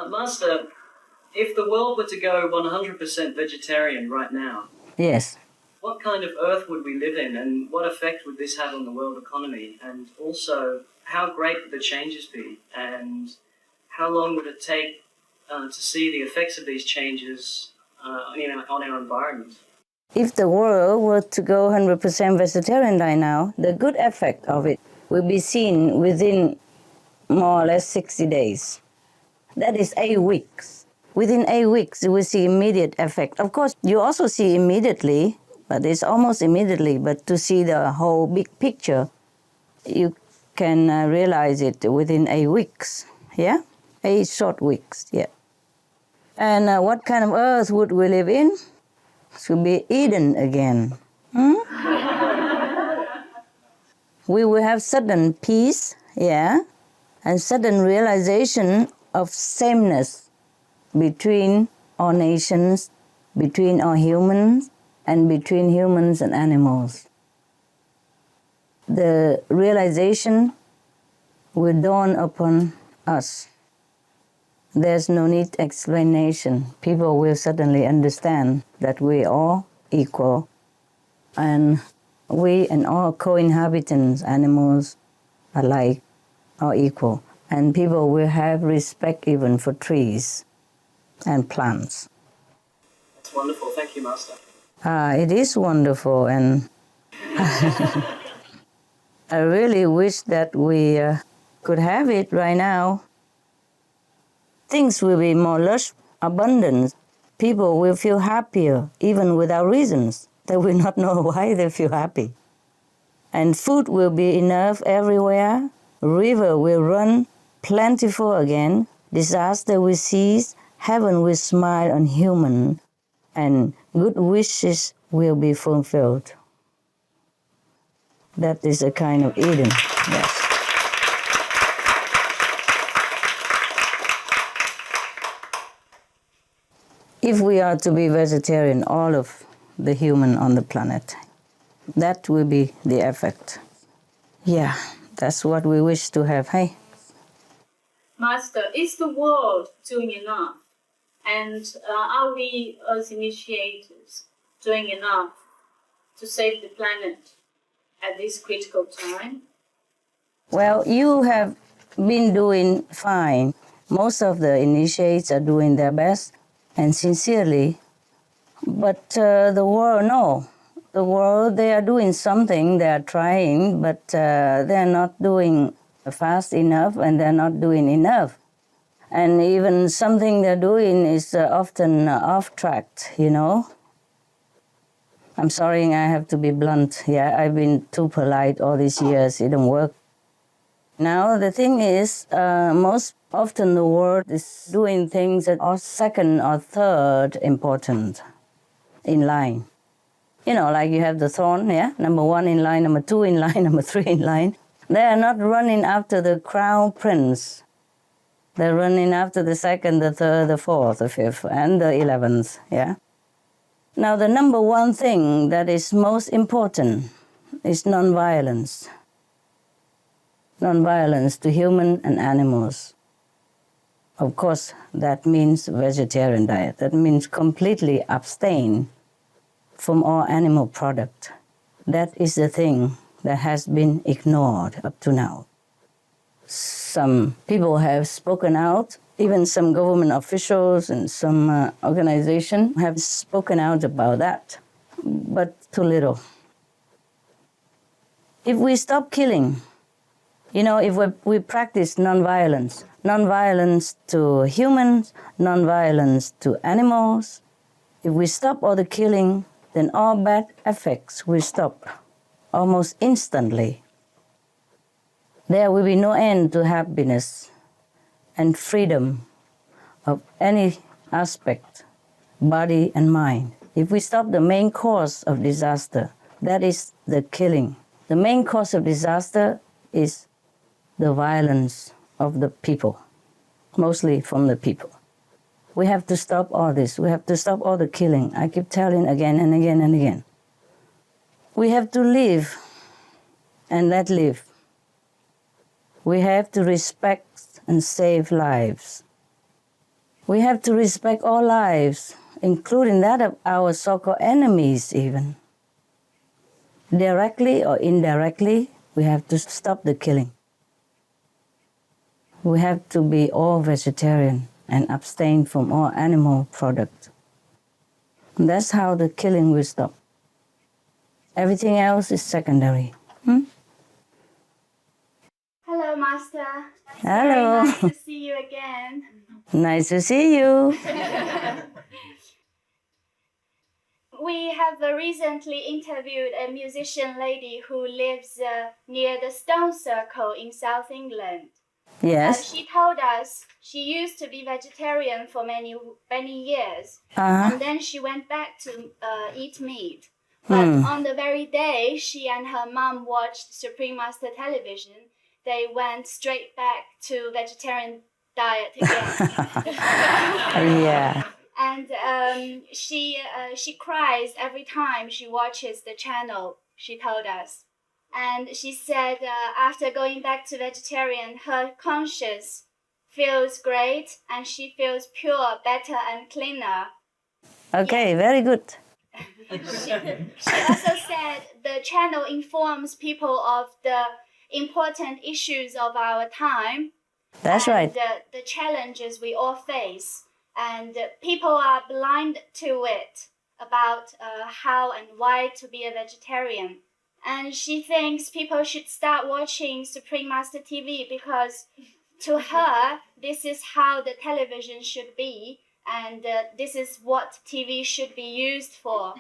Master, if the world were to go 100% vegetarian right now, Yes. what kind of earth would we live in, and what effect would this have on the world economy? And also, how great would the changes be, and how long would it take to see the effects of these changes on our environment? If the world were to go 100% vegetarian right now, the good effect of it will be seen within more or less 60 days. That is 8 weeks. Within 8 weeks, you will see immediate effect. Of course, you also see immediately, but it's almost immediately, but to see the whole big picture, you can realize it within 8 weeks, yeah? 8 short weeks, yeah. And what kind of earth would we live in? It should be Eden again. We will have sudden peace, yeah, and sudden realization of sameness between all nations, between all humans, and between humans and animals. The realization will dawn upon us. There's no need explanation. People will suddenly understand that we are all equal, and we and all co-inhabitants, animals alike, are equal. And people will have respect even for trees and plants. That's wonderful. Thank you, Master. It is wonderful, and I really wish that we could have it right now. Things will be more lush, abundant. People will feel happier, even without reasons. They will not know why they feel happy. And food will be enough everywhere. River will run plentiful again. Disaster will cease. Heaven will smile on human. And good wishes will be fulfilled. That is a kind of Eden, yes. If we are to be vegetarian, all of the human on the planet, that will be the effect. Yeah, that's what we wish to have, hey? Master, is the world doing enough? And are we as initiators doing enough to save the planet at this critical time? Well, you have been doing fine. Most of the initiates are doing their best and sincerely. But the world, no. The world, they are doing something, they are trying, but they're not doing fast enough, and they're not doing enough. And even something they're doing is often off track, you know. I'm sorry, I have to be blunt. Yeah, I've been too polite all these years. It don't work. Now, the thing is, most often the world is doing things that are second or third important in line. You know, like you have the throne, yeah? Number 1 in line, number 2 in line, number 3 in line. They are not running after the crown prince. They're running after the 2nd, the 3rd, the 4th, the 5th, and the 11th, yeah? Now, the number 1 thing that is most important is non-violence. Non-violence to human and animals. Of course, that means vegetarian diet. That means completely abstain from all animal product. That is the thing that has been ignored up to now. Some people have spoken out, even some government officials and some organizations have spoken out about that, but too little. If we stop killing, you know, if we practice non-violence, non-violence to humans, non-violence to animals, if we stop all the killing, then all bad effects will stop almost instantly. There will be no end to happiness and freedom of any aspect, body and mind. If we stop the main cause of disaster, that is the killing. The main cause of disaster is the violence of the people, mostly from the people. We have to stop all this. We have to stop all the killing. I keep telling again and again and again. We have to live and let live. We have to respect and save lives. We have to respect all lives, including that of our so-called enemies even. Directly or indirectly, we have to stop the killing. We have to be all vegetarian and abstain from all animal products. That's how the killing will stop. Everything else is secondary. Hello, Master. Hello. Very nice to see you again. Nice to see you. We have recently interviewed a musician lady who lives near the Stone Circle in South England. Yes. She told us she used to be vegetarian for many years, Uh-huh. and then she went back to eat meat. But on the very day she and her mom watched Supreme Master television, they went straight back to vegetarian diet again. Yeah. And she cries every time she watches the channel, she told us. And she said after going back to vegetarian, her conscience feels great and she feels pure, better and cleaner. Okay, very good. She also said the channel informs people of the important issues of our time. That's right. The challenges we all face. And people are blind to it about how and why to be a vegetarian. And she thinks people should start watching Supreme Master TV because to her, this is how the television should be and this is what TV should be used for.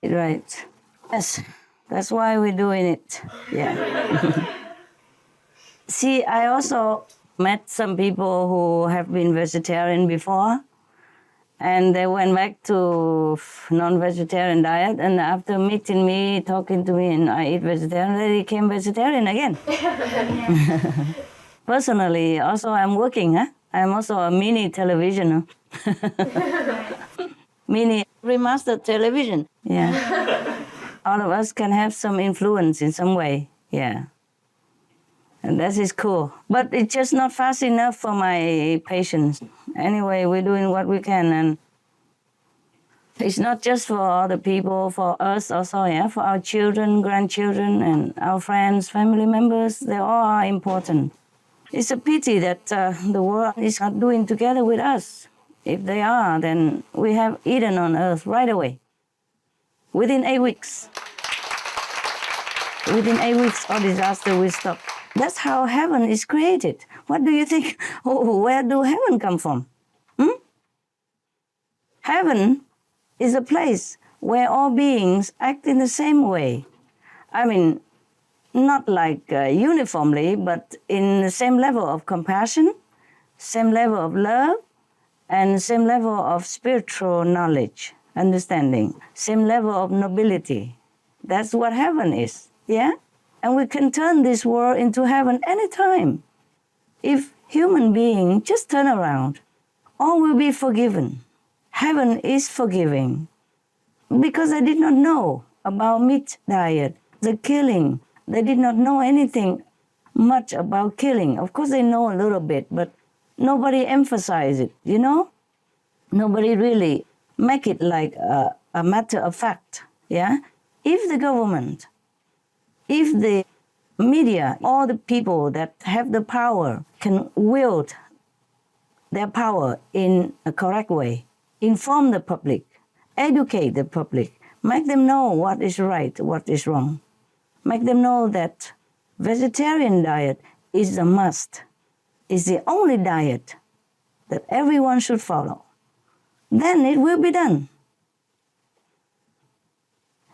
Right. Yes, that's why we're doing it. Yeah. See, I also met some people who have been vegetarian before, and they went back to non-vegetarian diet, and after meeting me, talking to me, and I eat vegetarian, they became vegetarian again. Personally, also I'm working, huh? I'm also a mini television. Mini remastered television. Yeah. All of us can have some influence in some way. Yeah. And that is cool. But it's just not fast enough for my patients. Anyway, we're doing what we can. And it's not just for other people, for us also, yeah, for our children, grandchildren, and our friends, family members. They all are important. It's a pity that the world is not doing together with us. If they are, then we have Eden on earth right away. Within 8 weeks. Within 8 weeks, all disaster will stop. That's how heaven is created. What do you think? Oh, where do heaven come from? Heaven is a place where all beings act in the same way. I mean, not like uniformly, but in the same level of compassion, same level of love, and same level of spiritual knowledge, understanding, same level of nobility. That's what heaven is, yeah? And we can turn this world into heaven anytime. If human beings just turn around, all will be forgiven. Heaven is forgiving. Because they did not know about meat diet, the killing. They did not know anything much about killing. Of course, they know a little bit, but nobody emphasized it, you know? Nobody really make it like a matter of fact, yeah? If the government, if the media, all the people that have the power can wield their power in a correct way, inform the public, educate the public, make them know what is right, what is wrong, make them know that vegetarian diet is a must, is the only diet that everyone should follow. Then it will be done.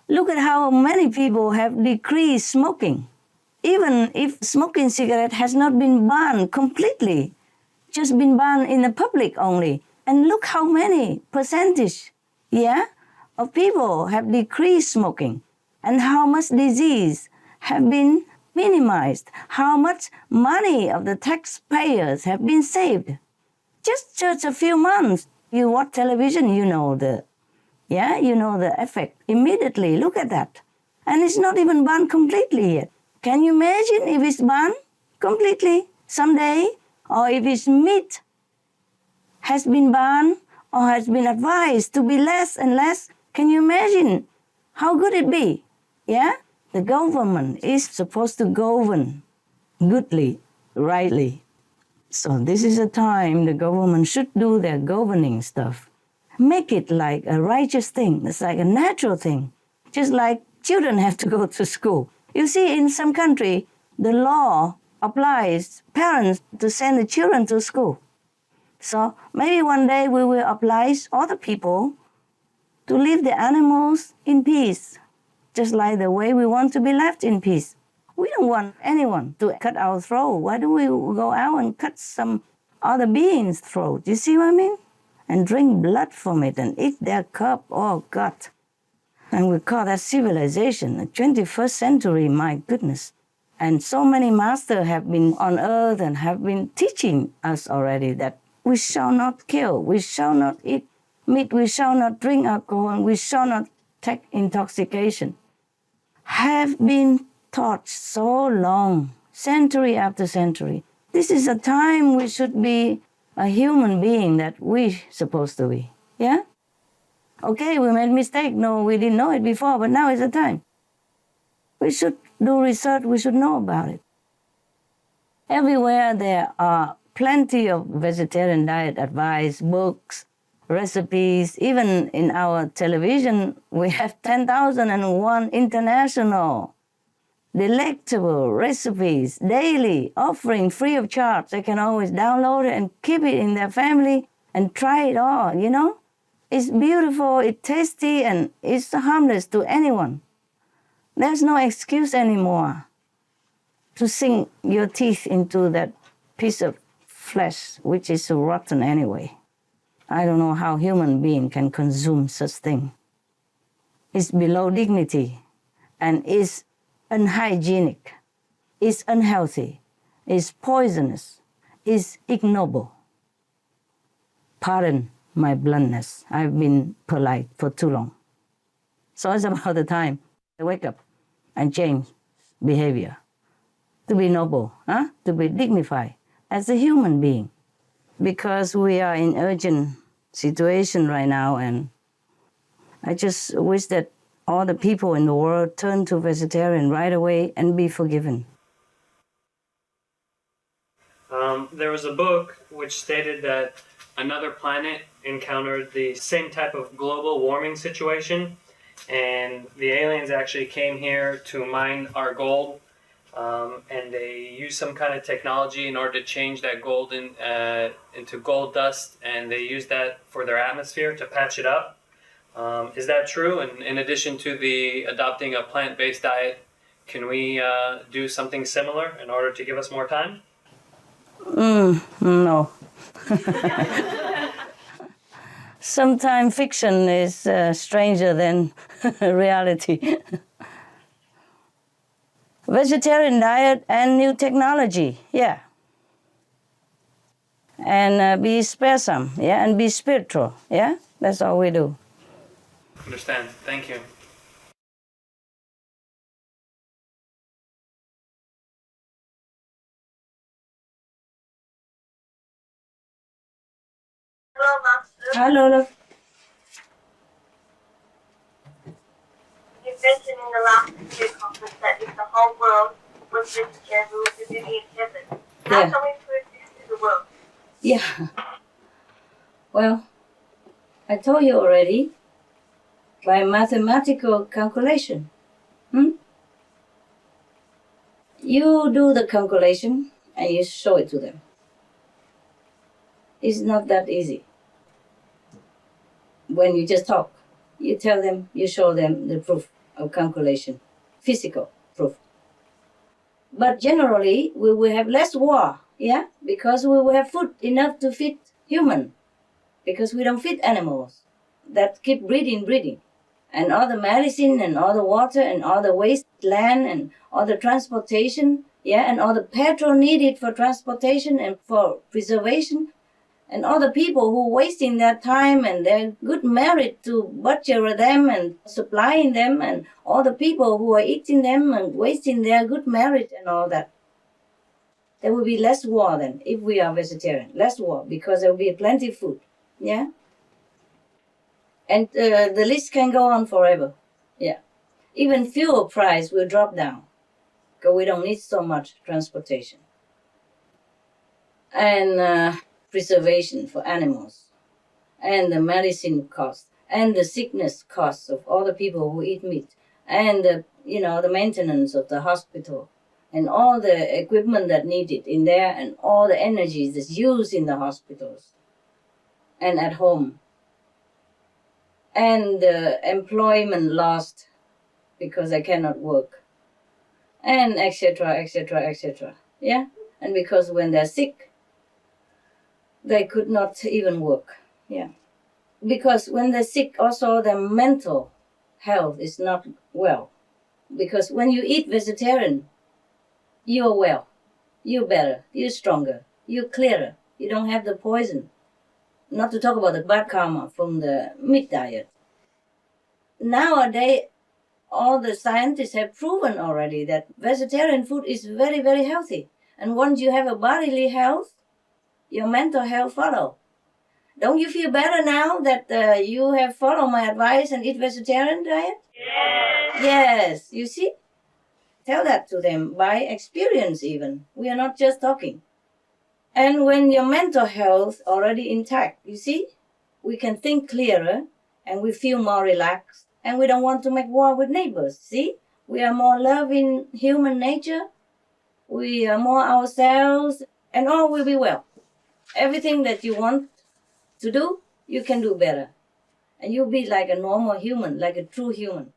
Look at how many people have decreased smoking. Even if smoking cigarette has not been banned completely, just been banned in the public only. And look how many percentage, yeah, of people have decreased smoking and how much disease have been minimized, how much money of the taxpayers have been saved. Just a few months, you watch television, you know the effect immediately. Look at that. And it's not even banned completely yet. Can you imagine if it's banned completely someday? Or if it's meat has been banned or has been advised to be less and less. Can you imagine how good it be? Yeah? The government is supposed to govern goodly, rightly. So this is a time the government should do their governing stuff. Make it like a righteous thing. It's like a natural thing. Just like children have to go to school. You see, in some country, the law applies parents to send the children to school. So maybe one day we will oblige other people to leave the animals in peace, just like the way we want to be left in peace. We don't want anyone to cut our throat. Why do we go out and cut some other being's throat? You see what I mean? And drink blood from it and eat their cup. Oh, God. And we call that civilization, the 21st century, my goodness. And so many masters have been on earth and have been teaching us already that we shall not kill, we shall not eat meat, we shall not drink alcohol, and we shall not take intoxication. Have been taught so long, century after century. This is a time we should be a human being that we're supposed to be, yeah? Okay, we made mistake. No, we didn't know it before, but now is the time. We should do research, we should know about it. Everywhere there are plenty of vegetarian diet advice, books, recipes. Even in our television, we have 10,001 international delectable recipes daily, offering free of charge. They can always download it and keep it in their family and try it all, you know? It's beautiful, it's tasty, and it's harmless to anyone. There's no excuse anymore to sink your teeth into that piece of flesh, which is rotten anyway. I don't know how human being can consume such thing. It's below dignity and is unhygienic, is unhealthy, is poisonous, is ignoble. Pardon my bluntness. I've been polite for too long. So it's about the time to wake up and change behavior, to be noble, to be dignified as a human being. Because we are in urgent situation right now, and I just wish that all the people in the world turn to vegetarian right away and be forgiven. There was a book which stated that another planet encountered the same type of global warming situation, and the aliens actually came here to mine our gold, and they used some kind of technology in order to change that gold into gold dust, and they used that for their atmosphere to patch it up. Is that true? And in addition to the adopting a plant-based diet, can we do something similar in order to give us more time? No. Sometimes fiction is stranger than reality. Vegetarian diet and new technology, yeah. And be sparesome, yeah, and be spiritual, yeah. That's all we do. Understand. Thank you. Hello, Master. Hello, love. You mentioned in the last video conference that if the whole world was vegetarian, we would be living in heaven. How Yeah. can we prove this to the world? Yeah. Well, I told you already, by mathematical calculation. You do the calculation and you show it to them. It's not that easy. When you just talk, you tell them, you show them the proof of calculation, physical proof. But generally, we will have less war, yeah? Because we will have food enough to feed human. Because we don't feed animals that keep breeding. And all the medicine and all the water and all the waste land and all the transportation, yeah, and all the petrol needed for transportation and for preservation, and all the people who wasting their time and their good merit to butcher them and supplying them, and all the people who are eating them and wasting their good merit and all that. There will be less war then, if we are vegetarian. Less war, because there will be plenty of food. Yeah? And the list can go on forever. Yeah. Even fuel price will drop down, because we don't need so much transportation. And preservation for animals, and the medicine cost, and the sickness costs of all the people who eat meat, and the maintenance of the hospital, and all the equipment that needed in there, and all the energy that's used in the hospitals and at home, and the employment lost because they cannot work, and etc., etc., etc. Yeah, and because when they're sick, they could not even work. Yeah, because when they're sick, also their mental health is not well. Because when you eat vegetarian, you're well, you're better, you're stronger, you're clearer, you don't have the poison. Not to talk about the bad karma from the meat diet. Nowadays, all the scientists have proven already that vegetarian food is very, very healthy. And once you have a bodily health, your mental health follow. Don't you feel better now that you have followed my advice and eat vegetarian diet? Yes. Yes, you see? Tell that to them by experience even. We are not just talking. And when your mental health already intact, you see, we can think clearer and we feel more relaxed and we don't want to make war with neighbors. See, we are more loving human nature. We are more ourselves and all will be well. Everything that you want to do, you can do better. And you'll be like a normal human, like a true human.